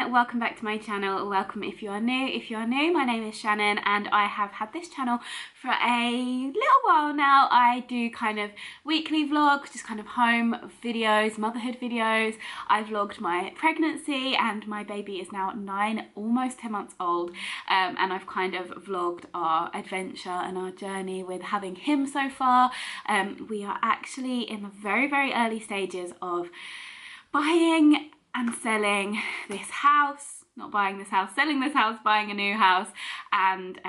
Welcome back to my channel. Welcome if you are new. If you are new, my name is Shannon and I have had this channel for a little while now. I do kind of weekly vlogs, just kind of home videos, motherhood videos. I vlogged my pregnancy and my baby is now 9, almost 10 months old, and I've kind of vlogged our adventure and our journey with having him so far. We are actually in the very, very early stages of buying and selling this house, not buying this house, selling this house, buying a new house, and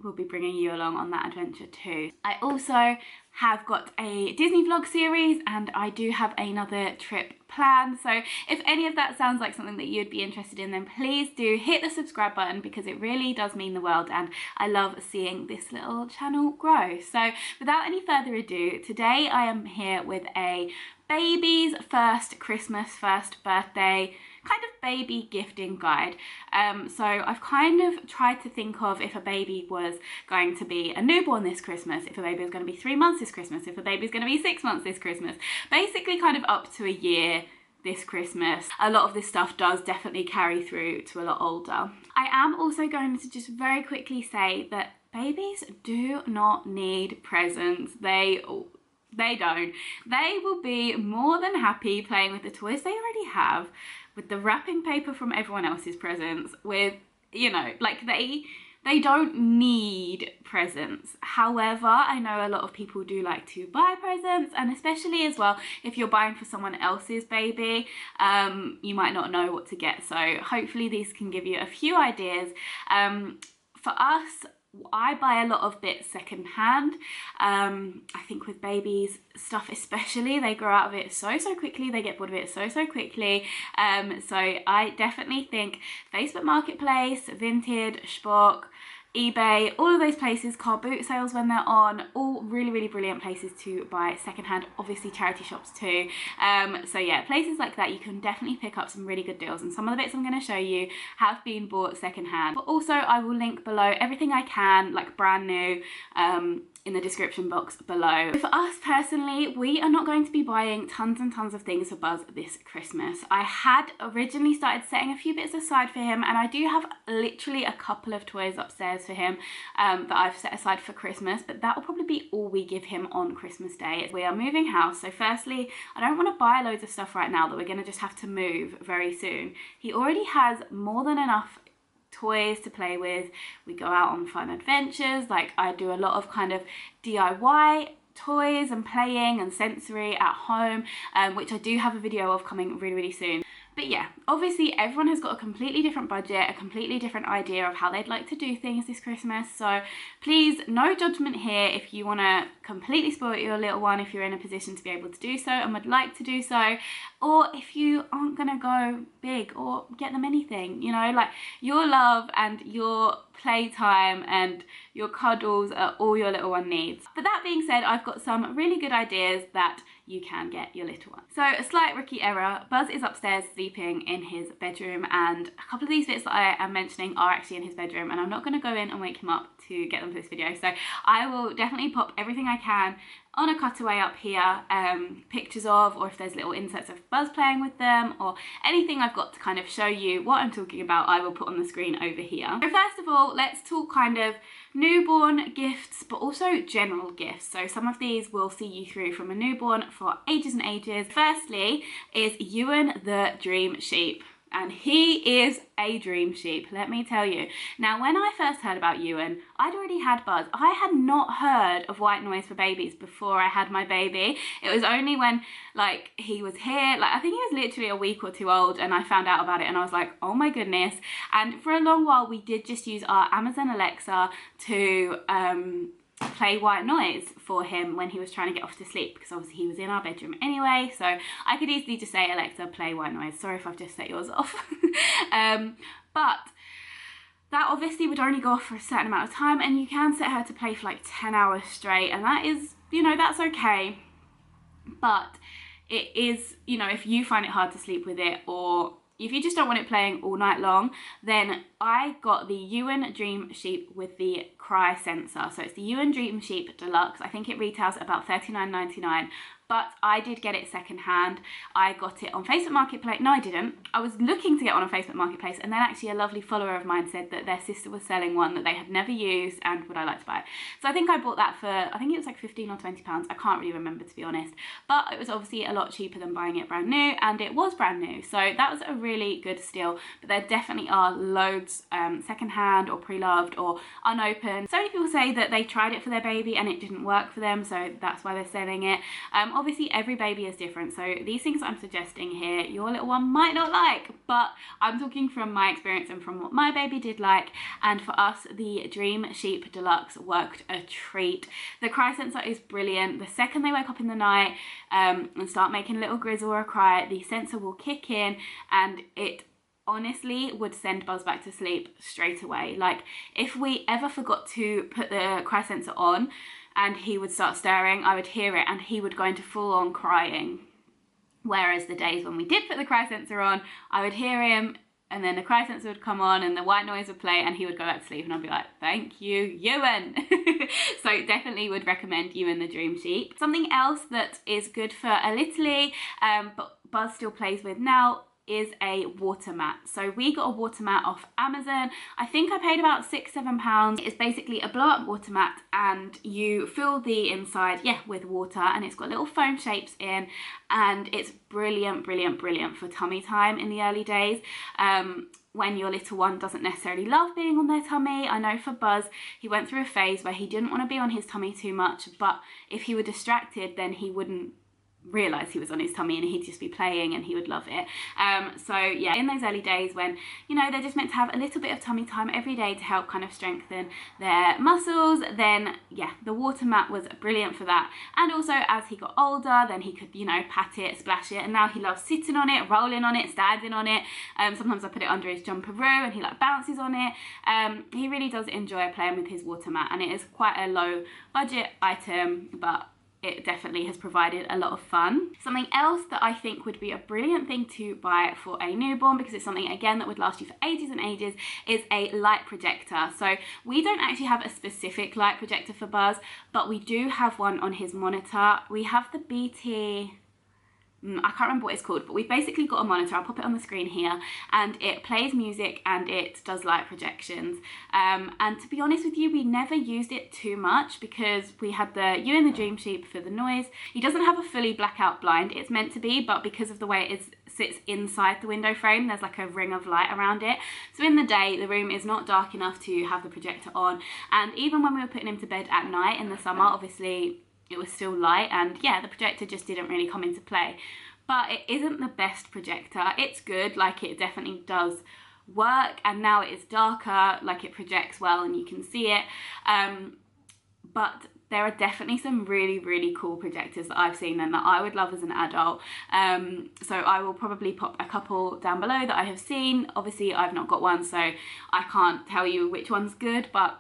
we'll be bringing you along on that adventure too. I also have got a Disney vlog series and I do have another trip planned, so if any of that sounds like something that you'd be interested in, then please do hit the subscribe button because it really does mean the world and I love seeing this little channel grow. So without any further ado, today I am here with a baby's first Christmas, first birthday kind of baby gifting guide. So I've kind of tried to think of if a baby was going to be a newborn this Christmas, if a baby was going to be 3 months this Christmas, if a baby's going to be 6 months this Christmas, basically kind of up to a year this Christmas. A lot of this stuff does definitely carry through to a lot older. I am also going to just very quickly say that babies do not need presents. They don't. They will be more than happy playing with the toys they already have, with the wrapping paper from everyone else's presents, with, you know, like they don't need presents. However, I know a lot of people do like to buy presents, and especially as well, if you're buying for someone else's baby, you might not know what to get. So hopefully these can give you a few ideas. For us, I buy a lot of bits secondhand. I think with babies stuff especially, they grow out of it so quickly, they get bored of it so quickly. So I definitely think Facebook Marketplace, Vinted, Spock, eBay, all of those places, car boot sales when they're on, all really brilliant places to buy secondhand. Obviously charity shops too. So yeah, places like that you can definitely pick up some really good deals, and some of the bits I'm going to show you have been bought secondhand. But also I will link below everything I can, like brand new, in the description box below. For us personally, we are not going to be buying tons and tons of things for Buzz this Christmas. I had originally started setting a few bits aside for him, and I do have literally a couple of toys upstairs for him that I've set aside for Christmas, but that will probably be all we give him on Christmas Day. We are moving house, so firstly, I don't want to buy loads of stuff right now that we're going to just have to move very soon. He already has more than enough toys to play with. We go out on fun adventures, like I do a lot of kind of DIY toys and playing and sensory at home, which I do have a video of coming really soon. But yeah, obviously everyone has got a completely different budget, a completely different idea of how they'd like to do things this Christmas. So please, no judgment here if you want to completely spoil your little one, if you're in a position to be able to do so and would like to do so, or if you aren't going to go big or get them anything, you know, like your love and your playtime and your cuddles are all your little one needs. But that being said, I've got some really good ideas that you can get your little one. So a slight rookie error, Buzz is upstairs sleeping in his bedroom, and a couple of these bits that I am mentioning are actually in his bedroom, and I'm not going to go in and wake him up to get them for this video. So I will definitely pop everything I can on a cutaway up here, pictures of, or if there's little inserts of Buzz playing with them, or anything I've got to kind of show you what I'm talking about, I will put on the screen over here. So first of all, let's talk kind of newborn gifts, but also general gifts. So some of these will see you through from a newborn for ages and ages. Firstly is Ewan the Dream Sheep. And he is a dream sheep, let me tell you. Now, when I first heard about Ewan, I'd already had Buzz. I had not heard of white noise for babies before I had my baby. It was only when, like, he was here, like, I think he was literally a week or two old, and I found out about it, and I was like, oh my goodness. And for a long while, we did just use our Amazon Alexa to play white noise for him when he was trying to get off to sleep, because obviously he was in our bedroom anyway, so I could easily just say, Alexa, play white noise. Sorry if I've just set yours off. But that obviously would only go off for a certain amount of time, and you can set her to play for like 10 hours straight, and that is, you know, that's okay. But it is, you know, if you find it hard to sleep with it, or if you just don't want it playing all night long, then I got the Ewan Dream Sheep with the cry sensor. So it's the Ewan Dream Sheep Deluxe. I think it retails at about $39.99, but I did get it secondhand. I got it on Facebook Marketplace. No, I didn't. I was looking to get one on Facebook Marketplace, and then actually a lovely follower of mine said that their sister was selling one that they had never used, and would I like to buy it? So I think I bought that for, I think it was like 15 or 20 pounds. I can't really remember, to be honest, but it was obviously a lot cheaper than buying it brand new, and it was brand new. So that was a really good steal, but there definitely are loads secondhand or pre-loved or unopened. So many people say that they tried it for their baby and it didn't work for them, so that's why they're selling it. Obviously every baby is different, so these things I'm suggesting here your little one might not like, but I'm talking from my experience and from what my baby did like, and for us the Dream Sheep Deluxe worked a treat. The cry sensor is brilliant. The second they wake up in the night and start making a little grizzle or a cry, the sensor will kick in, and it honestly would send Buzz back to sleep straight away. Like, if we ever forgot to put the cry sensor on and he would start stirring, I would hear it and he would go into full-on crying. Whereas the days when we did put the cry sensor on, I would hear him and then the cry sensor would come on and the white noise would play and he would go back to sleep, and I'd be like, thank you, Ewan. So definitely would recommend Ewan the Dream Sheep. Something else that is good for a littly, but Buzz still plays with now, is a water mat. So we got a water mat off Amazon. I think I paid about £6-7. It's basically a blow up water mat, and you fill the inside, yeah, with water, and it's got little foam shapes in, and it's brilliant for tummy time in the early days. When your little one doesn't necessarily love being on their tummy. I know for Buzz, he went through a phase where he didn't want to be on his tummy too much, but if he were distracted, then he wouldn't realize he was on his tummy and he'd just be playing and he would love it. So yeah, in those early days when, you know, they're just meant to have a little bit of tummy time every day to help kind of strengthen their muscles, then yeah, the water mat was brilliant for that. And also as he got older, then he could, you know, pat it, splash it, and now he loves sitting on it, rolling on it, standing on it. Sometimes I put it under his jumperoo and he like bounces on it. He really does enjoy playing with his water mat, and it is quite a low budget item, but it definitely has provided a lot of fun. Something else that I think would be a brilliant thing to buy for a newborn, because it's something again that would last you for ages and ages, is a light projector. So we don't actually have a specific light projector for Buzz, but we do have one on his monitor. We have the BT, I can't remember what it's called, but we've basically got a monitor. I'll pop it on the screen here, and it plays music and it does light projections. And to be honest with you, we never used it too much because we had the Ewan the Dream Sheep for the noise. He doesn't have a fully blackout blind. It's meant to be, but because of the way it sits inside the window frame, there's like a ring of light around it. So in the day, the room is not dark enough to have the projector on. And even when we were putting him to bed at night in the summer, obviously it was still light, and yeah, the projector just didn't really come into play. But it isn't the best projector. It's good, like it definitely does work, and now it is darker, like it projects well and you can see it. But there are definitely some really cool projectors that I've seen and that I would love as an adult. So I will probably pop a couple down below that I have seen. Obviously I've not got one, so I can't tell you which one's good, but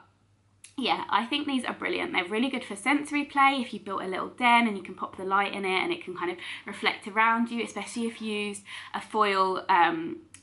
yeah, I think these are brilliant. They're really good for sensory play. If you built a little den and you can pop the light in it and it can kind of reflect around you, especially if you used a foil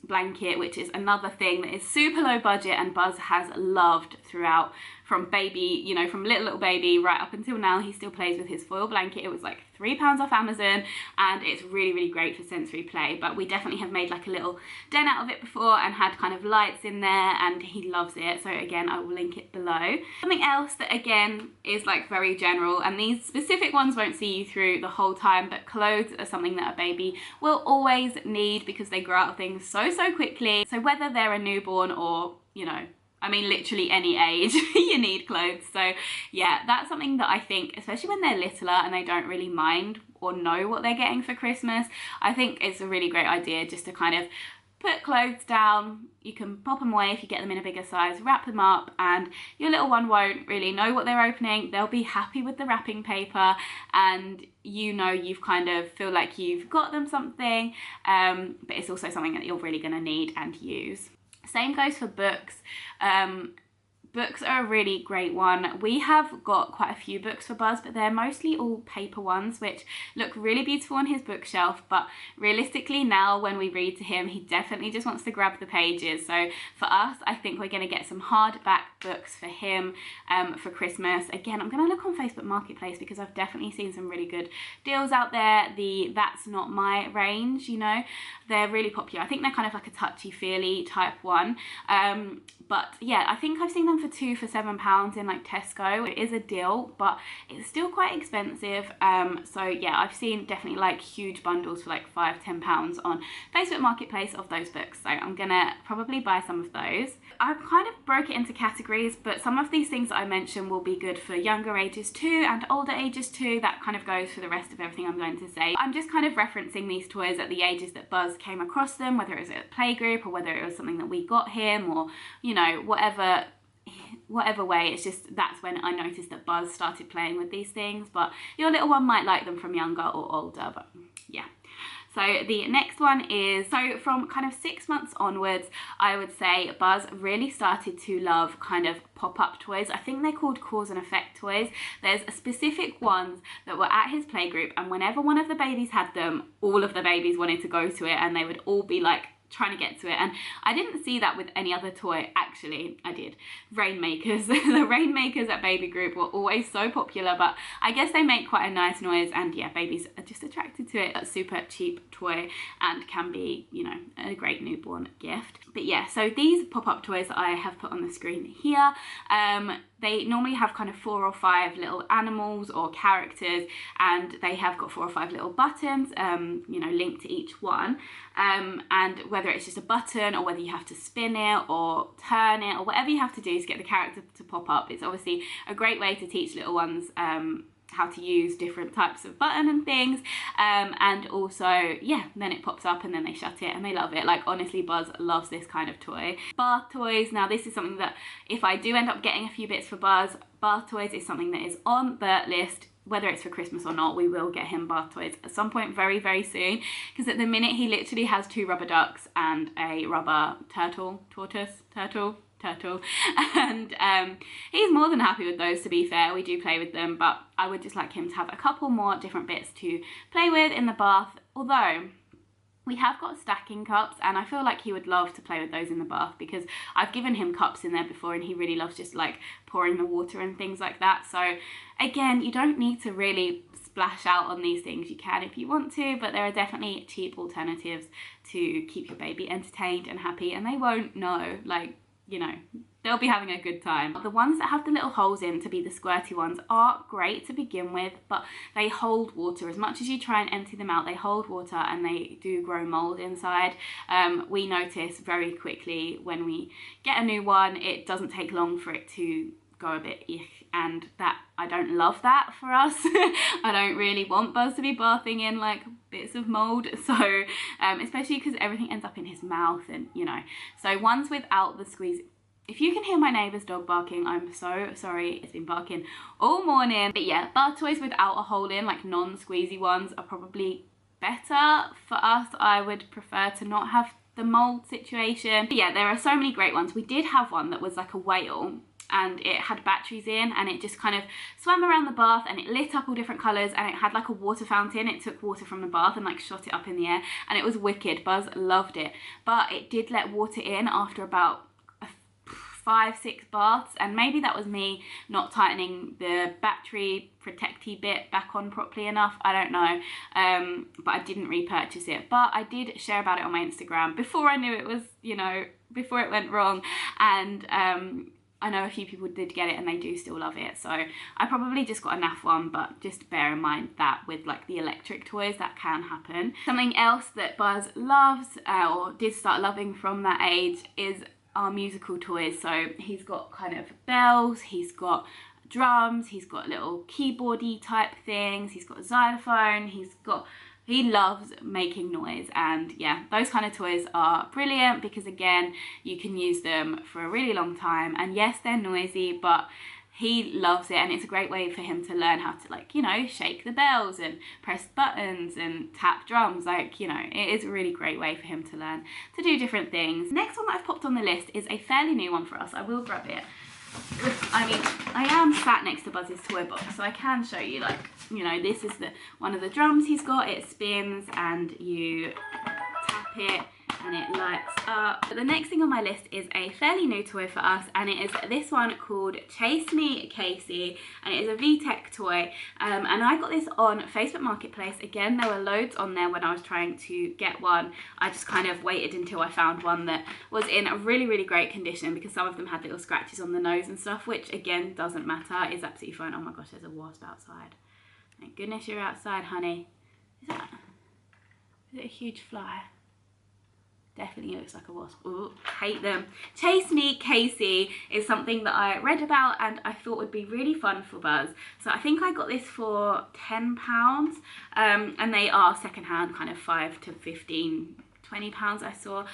blanket, which is another thing that is super low budget and Buzz has loved throughout, from baby, you know, from little baby right up until now. He still plays with his foil blanket. It was like £3 off Amazon, and it's really great for sensory play. But we definitely have made like a little den out of it before and had kind of lights in there, and he loves it. So again, I will link it below. Something else that again is like very general, and these specific ones won't see you through the whole time, but clothes are something that a baby will always need because they grow out of things so quickly. So whether they're a newborn or, you know, I mean, literally any age, you need clothes. So yeah, that's something that I think, especially when they're littler and they don't really mind or know what they're getting for Christmas, I think it's a really great idea just to kind of put clothes down. You can pop them away if you get them in a bigger size, wrap them up, and your little one won't really know what they're opening. They'll be happy with the wrapping paper, and you know, you've kind of feel like you've got them something, but it's also something that you're really going to need and use. Same goes for books. Books are a really great one. We have got quite a few books for Buzz, but they're mostly all paper ones, which look really beautiful on his bookshelf. But realistically now, when we read to him, he definitely just wants to grab the pages. So for us, I think we're going to get some hardback books for him for Christmas. Again, I'm going to look on Facebook Marketplace because I've definitely seen some really good deals out there. The That's Not My range, you know, they're really popular. I think they're kind of like a touchy-feely type one. But yeah, I think I've seen them for £2 for £7 in like Tesco. It is a deal, but it's still quite expensive. So yeah, I've seen definitely like huge bundles for like £5–10 on Facebook Marketplace of those books. So I'm gonna probably buy some of those. I've kind of broke it into categories, but some of these things that I mentioned will be good for younger ages too and older ages too. That kind of goes for the rest of everything I'm going to say. I'm just kind of referencing these toys at the ages that Buzz came across them, whether it was at playgroup or whether it was something that we got him, or you know, whatever way. It's just that's when I noticed that Buzz started playing with these things. But your little one might like them from younger or older, but yeah. So the next one is, so from kind of 6 months onwards, I would say Buzz really started to love kind of pop-up toys. I think they're called cause and effect toys. There's specific ones that were at his playgroup, and whenever one of the babies had them, all of the babies wanted to go to it, and they would all be like trying to get to it. And I didn't see that with any other toy. Actually, I did. Rainmakers. The rainmakers at baby group were always so popular, but I guess they make quite a nice noise, and yeah, babies are just attracted to it. A super cheap toy and can be, you know, a great newborn gift. But yeah, so these pop-up toys that I have put on the screen here, they normally have kind of 4 or 5 little animals or characters, and they have got 4 or 5 little buttons, you know, linked to each one. And whether it's just a button or whether you have to spin it or turn it or whatever you have to do to get the character to pop up, it's obviously a great way to teach little ones how to use different types of button and things, and also yeah, then it pops up and then they shut it and they love it. Like honestly, Buzz loves this kind of toy. Bath toys, now this is something that if I do end up getting a few bits for Buzz, bath toys is something that is on the list. Whether it's for Christmas or not, we will get him bath toys at some point very, very soon, because at the minute he literally has 2 rubber ducks and a rubber turtle, and he's more than happy with those, to be fair. We do play with them, but I would just like him to have a couple more different bits to play with in the bath, although we have got stacking cups, and I feel like he would love to play with those in the bath, because I've given him cups in there before and he really loves just like pouring the water and things like that. So again, you don't need to really splash out on these things. You can if you want to, but there are definitely cheap alternatives to keep your baby entertained and happy, and they won't know, like, you know, they'll be having a good time. The ones that have the little holes in to be the squirty ones are great to begin with, but they hold water. As much as you try and empty them out, they hold water and they do grow mold inside. We notice very quickly when we get a new one, it doesn't take long for it to go a bit ick, and that I don't love that for us. I don't really want Buzz to be bathing in like bits of mold, so especially because everything ends up in his mouth, and you know, so ones without the squeeze. If you can hear my neighbour's dog barking, I'm so sorry, it's been barking all morning. But yeah, bath toys without a hole in, like non-squeezy ones, are probably better for us. I would prefer to not have the mold situation. But yeah, there are so many great ones. We did have one that was like a whale, and it had batteries in, and it just kind of swam around the bath and it lit up all different colours, and it had like a water fountain. It took water from the bath and like shot it up in the air, and it was wicked. Buzz loved it, but it did let water in after about 5–6 baths, and maybe that was me not tightening the battery protecty bit back on properly enough. I don't know, but I didn't repurchase it. But I did share about it on my Instagram before I knew it was, you know, before it went wrong, and I know a few people did get it and they do still love it. So I probably just got a naff one, but just bear in mind that with like the electric toys, that can happen. Something else that Buzz loves, or did start loving from that age, is our musical toys. So he's got kind of bells, he's got drums, he's got little keyboardy type things, he's got a xylophone, he loves making noise. And yeah, those kind of toys are brilliant because again, you can use them for a really long time, and yes, they're noisy, but he loves it, and it's a great way for him to learn how to, like, you know, shake the bells and press buttons and tap drums. Like, you know, it is a really great way for him to learn to do different things. Next one that I've popped on the list is a fairly new one for us. I will grab it. I mean, I am sat next to Buzz's toy box, so I can show you, like, you know, this is one of the drums he's got. It spins and you tap it and it lights up. But the next thing on my list is a fairly new toy for us, and it is this one called Chase Me Casey, and it is a VTech toy, and I got this on Facebook Marketplace. Again, there were loads on there when I was trying to get one. I just kind of waited until I found one that was in a really, really great condition, because some of them had little scratches on the nose and stuff, which again doesn't matter, it's absolutely fine. Oh my gosh, there's a wasp outside. Thank goodness you're outside, honey. Is it a huge fly? Definitely looks like a wasp. Ooh, hate them. Chase Me Casey is something that I read about and I thought would be really fun for Buzz. So I think I got this for £10, and they are secondhand, kind of 5 to 15, 20 pounds I saw.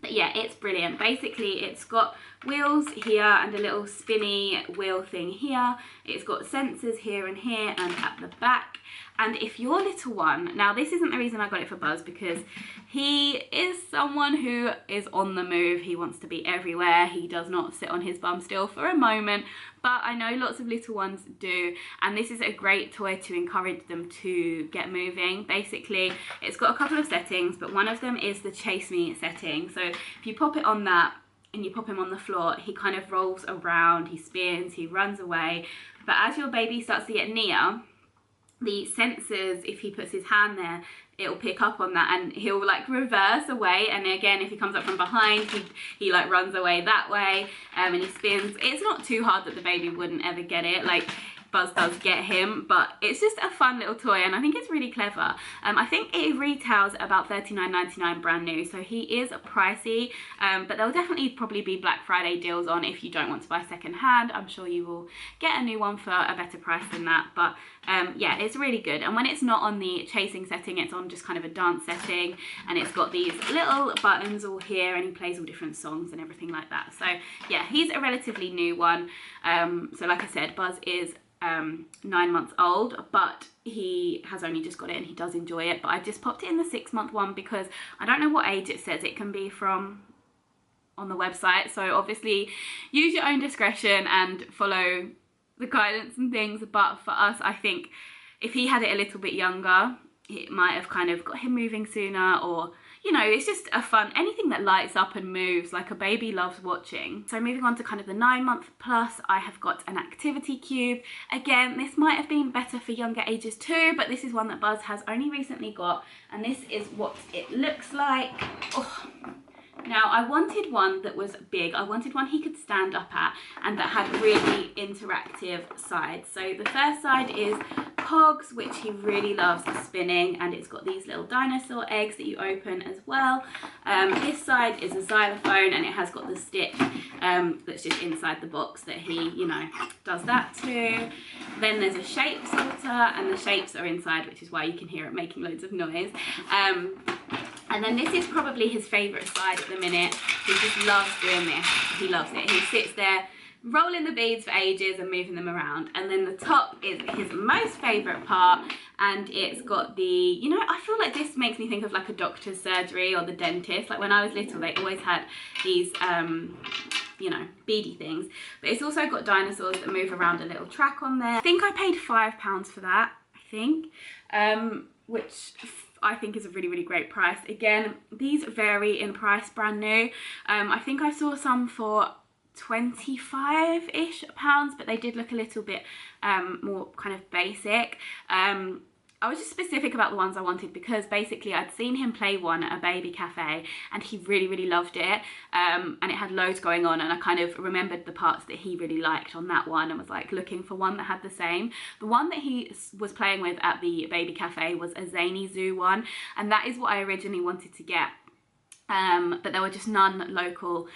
But yeah, it's brilliant. Basically, it's got wheels here and a little spinny wheel thing here. It's got sensors here and here and at the back. And if your little one, now this isn't the reason I got it for Buzz, because he is someone who is on the move. He wants to be everywhere. He does not sit on his bum still for a moment, but I know lots of little ones do, and this is a great toy to encourage them to get moving. Basically, it's got a couple of settings, but one of them is the Chase Me setting. So if you pop it on that and you pop him on the floor, he kind of rolls around, he spins, he runs away. But as your baby starts to get near, the sensors, if he puts his hand there, it'll pick up on that and he'll like reverse away. And again, if he comes up from behind, he like runs away that way, and he spins. It's not too hard that the baby wouldn't ever get it. Like, Buzz does get him, but it's just a fun little toy, and I think it's really clever. I think it retails about $39.99 brand new, so he is pricey, but there'll definitely probably be Black Friday deals on if you don't want to buy second hand. I'm sure you will get a new one for a better price than that, but yeah, it's really good. And when it's not on the chasing setting, it's on just kind of a dance setting, and it's got these little buttons all here, and he plays all different songs and everything like that. So yeah, he's a relatively new one. So like I said, Buzz is 9 months old, but he has only just got it and he does enjoy it. But I just popped it in the 6-month one because I don't know what age it says it can be from on the website, so obviously use your own discretion and follow the guidance and things. But for us, I think if he had it a little bit younger, it might have kind of got him moving sooner, or you know, it's just a fun, anything that lights up and moves, like a baby loves watching. So moving on to kind of the 9-month plus, I have got an activity cube. Again, this might have been better for younger ages too, but this is one that Buzz has only recently got, and this is what it looks like. Oh. Now, I wanted one that was big. I wanted one he could stand up at and that had really interactive sides. So the first side is cogs, which he really loves spinning, and it's got these little dinosaur eggs that you open as well. This side is a xylophone, and it has got the stick that's just inside the box that he, you know, does that too. Then there's a shape sorter, and the shapes are inside, which is why you can hear it making loads of noise. And then this is probably his favourite side at the minute. He just loves doing this. He loves it. He sits there rolling the beads for ages and moving them around. And then the top is his most favourite part, and it's got the, you know, I feel like this makes me think of like a doctor's surgery or the dentist. Like when I was little, they always had these you know, beady things. But it's also got dinosaurs that move around a little track on there. I think I paid £5 for that, I think, which I think is a really, really great price. Again, these vary in price, brand new. I think I saw some for 25-ish pounds, but they did look a little bit more kind of basic. I was just specific about the ones I wanted because basically I'd seen him play one at a baby cafe and he really, really loved it, and it had loads going on, and I kind of remembered the parts that he really liked on that one and was like looking for one that had the same. The one that he was playing with at the baby cafe was a Zany Zoo one, and that is what I originally wanted to get, but there were just none local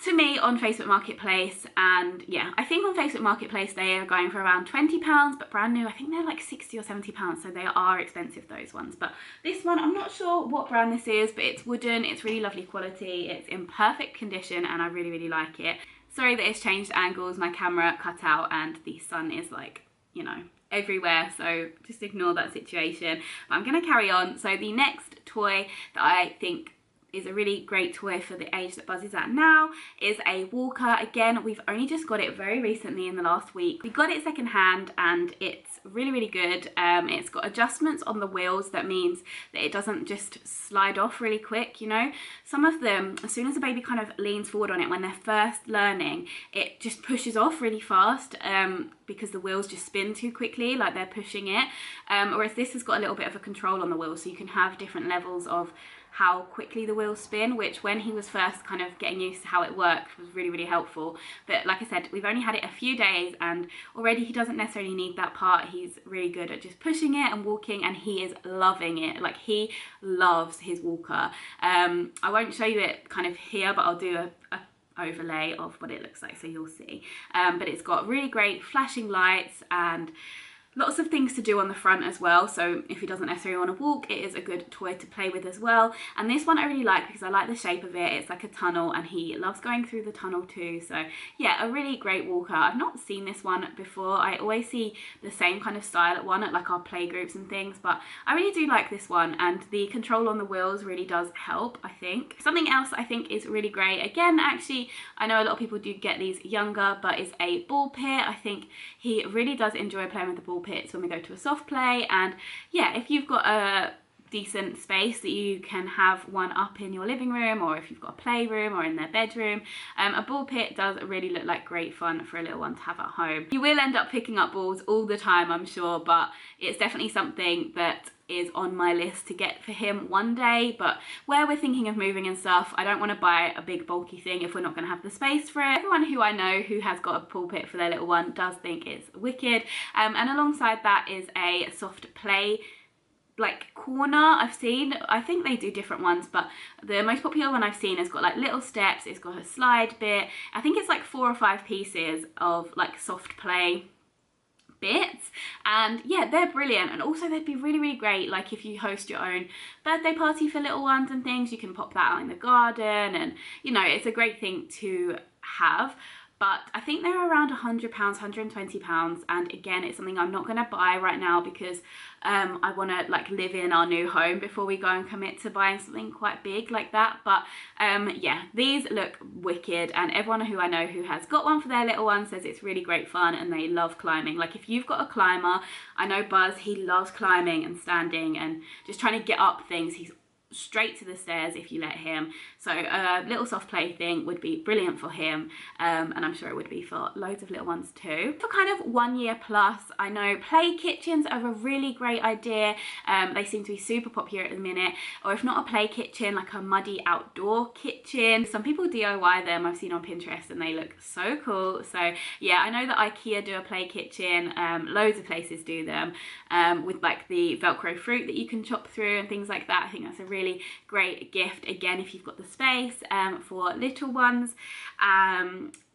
to me on Facebook Marketplace. And yeah, I think on Facebook Marketplace they are going for around £20, but brand new I think they're like £60 or £70, so they are expensive, those ones. But this one, I'm not sure what brand this is, but it's wooden, it's really lovely quality, it's in perfect condition, and I really, really like it. Sorry that it's changed angles, my camera cut out and the sun is like, you know, everywhere, so just ignore that situation. But I'm going to carry on. So the next toy that I think is a really great toy for the age that Buzz is at now is a walker. Again, we've only just got it very recently in the last week. We got it secondhand and it's really good. It's got adjustments on the wheels. That means that it doesn't just slide off really quick, you know. Some of them, as soon as the baby kind of leans forward on it when they're first learning, it just pushes off really fast because the wheels just spin too quickly, like they're pushing it. Whereas this has got a little bit of a control on the wheels, so you can have different levels of how quickly the wheels spin, which when he was first kind of getting used to how it worked was really helpful. But like I said, we've only had it a few days and already he doesn't necessarily need that part. He's really good at just pushing it and walking, and he is loving it. Like, he loves his walker. I won't show you it kind of here, but I'll do a overlay of what it looks like so you'll see. But it's got really great flashing lights and lots of things to do on the front as well, so if he doesn't necessarily want to walk, it is a good toy to play with as well. And this one I really like because I like the shape of it. It's like a tunnel and he loves going through the tunnel too. So yeah, a really great walker. I've not seen this one before. I always see the same kind of style at one at like our play groups and things, but I really do like this one, and the control on the wheels really does help, I think. Something else I think is really great, again, actually I know a lot of people do get these younger, but is a ball pit. I think he really does enjoy playing with the ball pits when we go to a soft play. And yeah, if you've got a decent space that you can have one up in your living room, or if you've got a playroom or in their bedroom, a ball pit does really look like great fun for a little one to have at home. You will end up picking up balls all the time, I'm sure, but it's definitely something that is on my list to get for him one day. But where we're thinking of moving and stuff, I don't want to buy a big bulky thing if we're not going to have the space for it. Everyone who I know who has got a pulpit for their little one does think it's wicked. And alongside that is a soft play like corner I've seen. I think they do different ones, but the most popular one I've seen has got like little steps, it's got a slide bit. I think it's like 4 or 5 pieces of like soft play bits, and yeah, they're brilliant. And also they'd be really great like if you host your own birthday party for little ones and things. You can pop that out in the garden, and you know, it's a great thing to have. But I think they're around £100, £120, and again, it's something I'm not going to buy right now because I want to like live in our new home before we go and commit to buying something quite big like that. But yeah, these look wicked, and everyone who I know who has got one for their little one says it's really great fun and they love climbing. Like if you've got a climber, I know Buzz, he loves climbing and standing and just trying to get up things. He's straight to the stairs if you let him. So a little soft play thing would be brilliant for him, and I'm sure it would be for loads of little ones too. For kind of 1 year plus, I know play kitchens are a really great idea. They seem to be super popular at the minute, or if not a play kitchen, like a muddy outdoor kitchen. Some people DIY them, I've seen on Pinterest, and they look so cool. So yeah, I know that IKEA do a play kitchen, loads of places do them, with like the Velcro fruit that you can chop through and things like that. I think that's a really great gift, again, if you've got the space for little ones.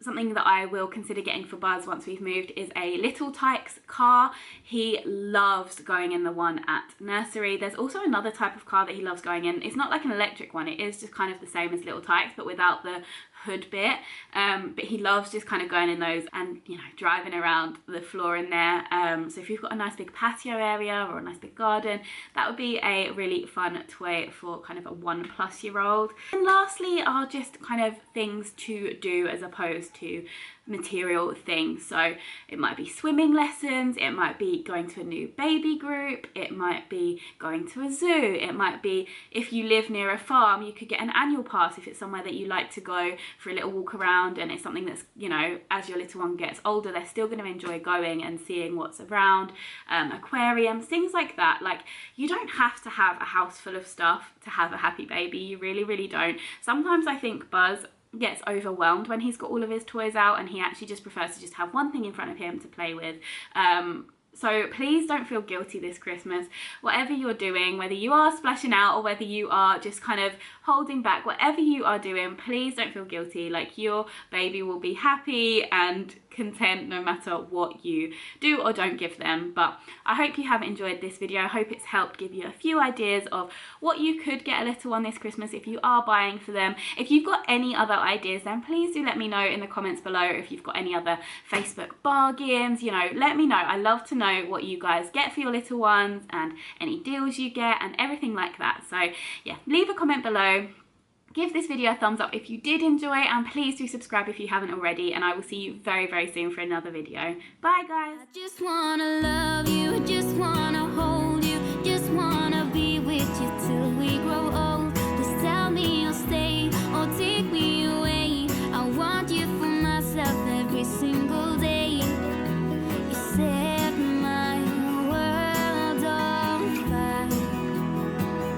Something that I will consider getting for Buzz once we've moved is a Little Tikes car. He loves going in the one at nursery. There's also another type of car that he loves going in. It's not like an electric one, it is just kind of the same as Little Tikes but without the hood bit, but he loves just kind of going in those and, you know, driving around the floor in there. So if you've got a nice big patio area or a nice big garden, that would be a really fun toy for kind of a 1+ year old. And lastly are just kind of things to do as opposed to material things. So it might be swimming lessons, it might be going to a new baby group, it might be going to a zoo, it might be if you live near a farm, you could get an annual pass if it's somewhere that you like to go for a little walk around, and it's something that's, you know, as your little one gets older, they're still going to enjoy going and seeing what's around. Aquariums, things like that. Like, you don't have to have a house full of stuff to have a happy baby. You really don't. Sometimes I think Buzz gets overwhelmed when he's got all of his toys out, and he actually just prefers to just have one thing in front of him to play with. So please don't feel guilty this Christmas. Whatever you're doing, whether you are splashing out or whether you are just kind of holding back, whatever you are doing, please don't feel guilty. Like, your baby will be happy and content no matter what you do or don't give them. But I hope you have enjoyed this video. I hope it's helped give you a few ideas of what you could get a little one this Christmas if you are buying for them. If you've got any other ideas, then please do let me know in the comments below. If you've got any other Facebook bargains, you know, let me know. I love to know what you guys get for your little ones and any deals you get and everything like that. So yeah, leave a comment below. Give this video a thumbs up if you did enjoy, and please do subscribe if you haven't already, and I will see you very, very soon for another video. Bye guys. I just wanna love you,